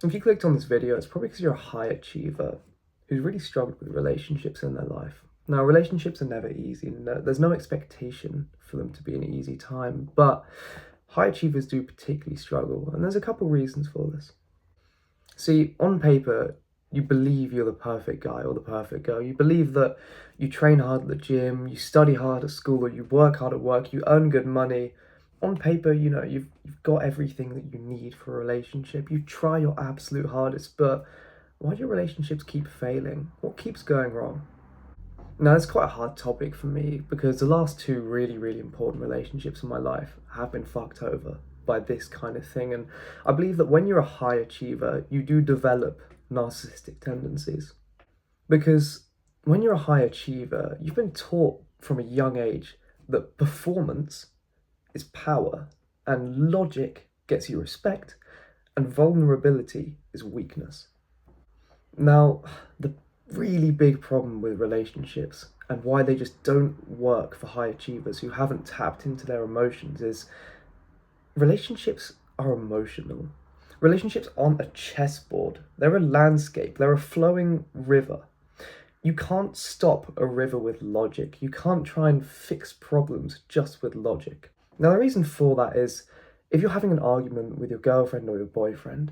If you clicked on this video, it's probably because you're a high achiever who's really struggled with relationships in their life. Now, relationships are never easy. There's no expectation for them to be an easy time, but high achievers do particularly struggle, and there's a couple reasons for this. See, on paper, you believe you're the perfect guy or the perfect girl. You believe that you train hard at the gym, you study hard at school, or you work hard at work, you earn good money. On paper, you've got everything that you need for a relationship. You try your absolute hardest, but why do your relationships keep failing? What keeps going wrong? Now, it's quite a hard topic for me because the last two really, really important relationships in my life have been fucked over by this kind of thing. And I believe that when you're a high achiever, you do develop narcissistic tendencies. Because when you're a high achiever, you've been taught from a young age that performance is power, and logic gets you respect, and vulnerability is weakness. Now, the really big problem with relationships and why they just don't work for high achievers who haven't tapped into their emotions is relationships are emotional. Relationships aren't a chessboard, they're a landscape, they're a flowing river. You can't stop a river with logic. You can't try and fix problems just with logic. Now, the reason for that is if you're having an argument with your girlfriend or your boyfriend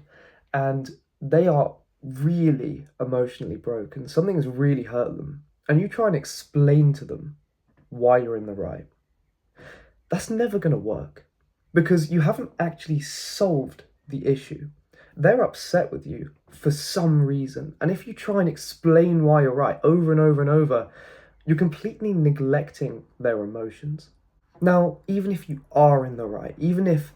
and they are really emotionally broken, something has really hurt them, and you try and explain to them why you're in the right, that's never going to work because you haven't actually solved the issue. They're upset with you for some reason, and if you try and explain why you're right over and over and over, you're completely neglecting their emotions. Now, even if you are in the right, even if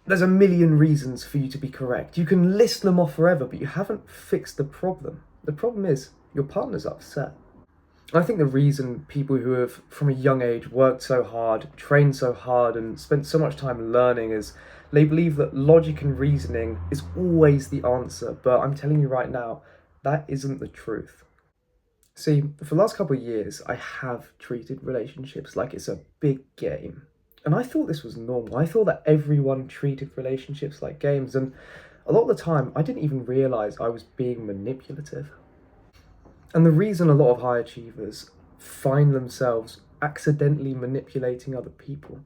there's a million reasons for you to be correct, you can list them off forever, but you haven't fixed the problem. The problem is your partner's upset. I think the reason people who have, from a young age, worked so hard, trained so hard, and spent so much time learning is they believe that logic and reasoning is always the answer. But I'm telling you right now, that isn't the truth. See, for the last couple of years, I have treated relationships like it's a big game. And I thought this was normal. I thought that everyone treated relationships like games. And a lot of the time, I didn't even realize I was being manipulative. And the reason a lot of high achievers find themselves accidentally manipulating other people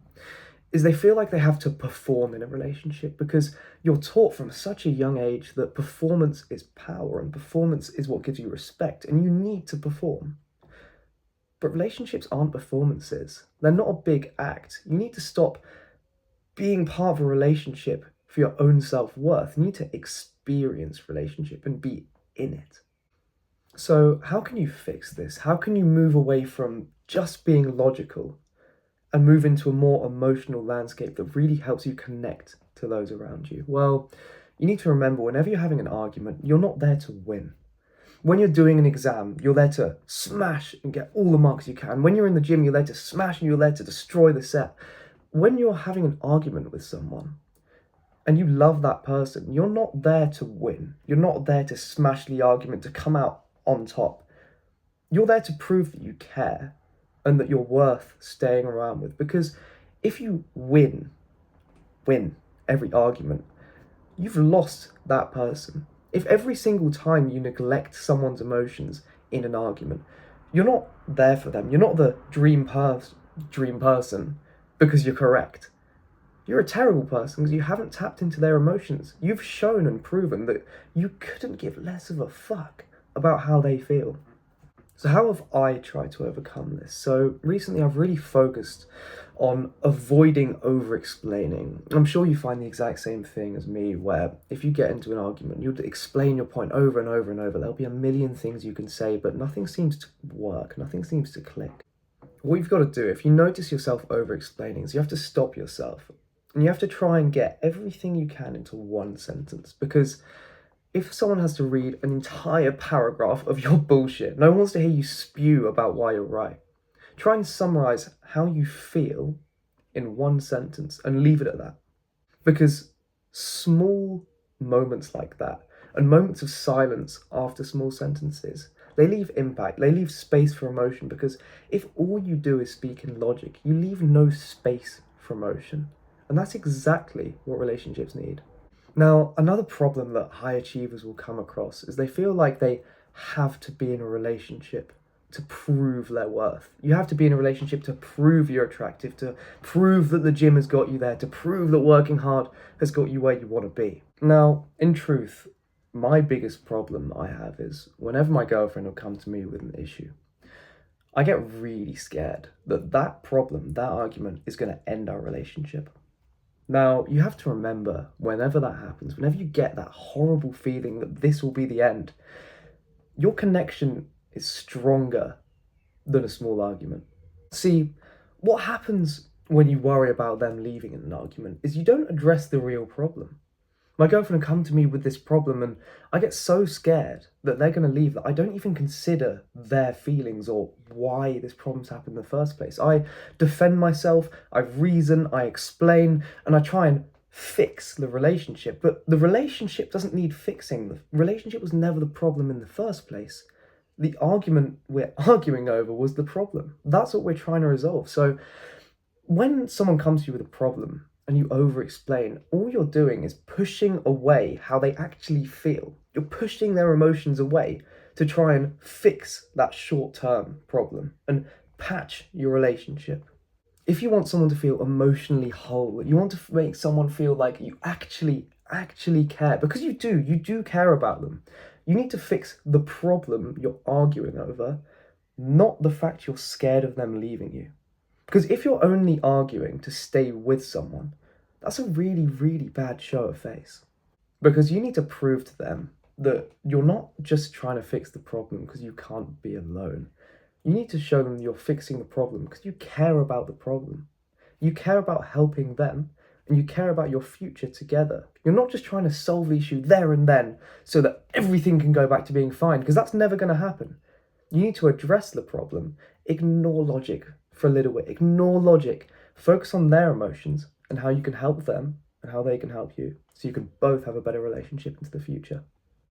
is they feel like they have to perform in a relationship because you're taught from such a young age that performance is power and performance is what gives you respect and you need to perform. But relationships aren't performances. They're not a big act. You need to stop being part of a relationship for your own self-worth. You need to experience relationship and be in it. So, how can you fix this? How can you move away from just being logical and move into a more emotional landscape that really helps you connect to those around you? Well, you need to remember whenever you're having an argument, you're not there to win. When you're doing an exam, you're there to smash and get all the marks you can. When you're in the gym, you're there to smash and you're there to destroy the set. When you're having an argument with someone and you love that person, you're not there to win. You're not there to smash the argument, to come out on top. You're there to prove that you care and that you're worth staying around with. Because if you win every argument, you've lost that person. If every single time you neglect someone's emotions in an argument, you're not there for them. You're not the dream person because you're correct. You're a terrible person because you haven't tapped into their emotions. You've shown and proven that you couldn't give less of a fuck about how they feel. So how have I tried to overcome this? So recently I've really focused on avoiding over-explaining. I'm sure you find the exact same thing as me, where if you get into an argument, you'll explain your point over and over and over. There'll be a million things you can say, but nothing seems to work. Nothing seems to click. What you've got to do, if you notice yourself over-explaining, is you have to stop yourself. And you have to try and get everything you can into one sentence, because if someone has to read an entire paragraph of your bullshit, no one wants to hear you spew about why you're right. Try and summarize how you feel in one sentence and leave it at that. Because small moments like that and moments of silence after small sentences, they leave impact, they leave space for emotion. Because if all you do is speak in logic, you leave no space for emotion. And that's exactly what relationships need. Now, another problem that high achievers will come across is they feel like they have to be in a relationship to prove their worth. You have to be in a relationship to prove you're attractive, to prove that the gym has got you there, to prove that working hard has got you where you want to be. Now, in truth, my biggest problem I have is whenever my girlfriend will come to me with an issue, I get really scared that that problem, that argument, is going to end our relationship. Now, you have to remember, whenever that happens, whenever you get that horrible feeling that this will be the end, your connection is stronger than a small argument. See, what happens when you worry about them leaving in an argument is you don't address the real problem. My girlfriend will come to me with this problem, and I get so scared that they're going to leave that I don't even consider their feelings or why this problem's happened in the first place. I defend myself, I reason, I explain, and I try and fix the relationship. But the relationship doesn't need fixing. The relationship was never the problem in the first place. The argument we're arguing over was the problem. That's what we're trying to resolve. So when someone comes to you with a problem, and you over explain, all you're doing is pushing away how they actually feel. You're pushing their emotions away to try and fix that short term problem and patch your relationship. If you want someone to feel emotionally whole, you want to make someone feel like you actually care, because you do care about them. You need to fix the problem you're arguing over, not the fact you're scared of them leaving you. Because if you're only arguing to stay with someone, that's a really, really bad show of face. Because you need to prove to them that you're not just trying to fix the problem because you can't be alone. You need to show them you're fixing the problem because you care about the problem. You care about helping them, and you care about your future together. You're not just trying to solve the issue there and then so that everything can go back to being fine, because that's never going to happen. You need to address the problem, ignore logic for a little bit, ignore logic, focus on their emotions and how you can help them and how they can help you, so you can both have a better relationship into the future.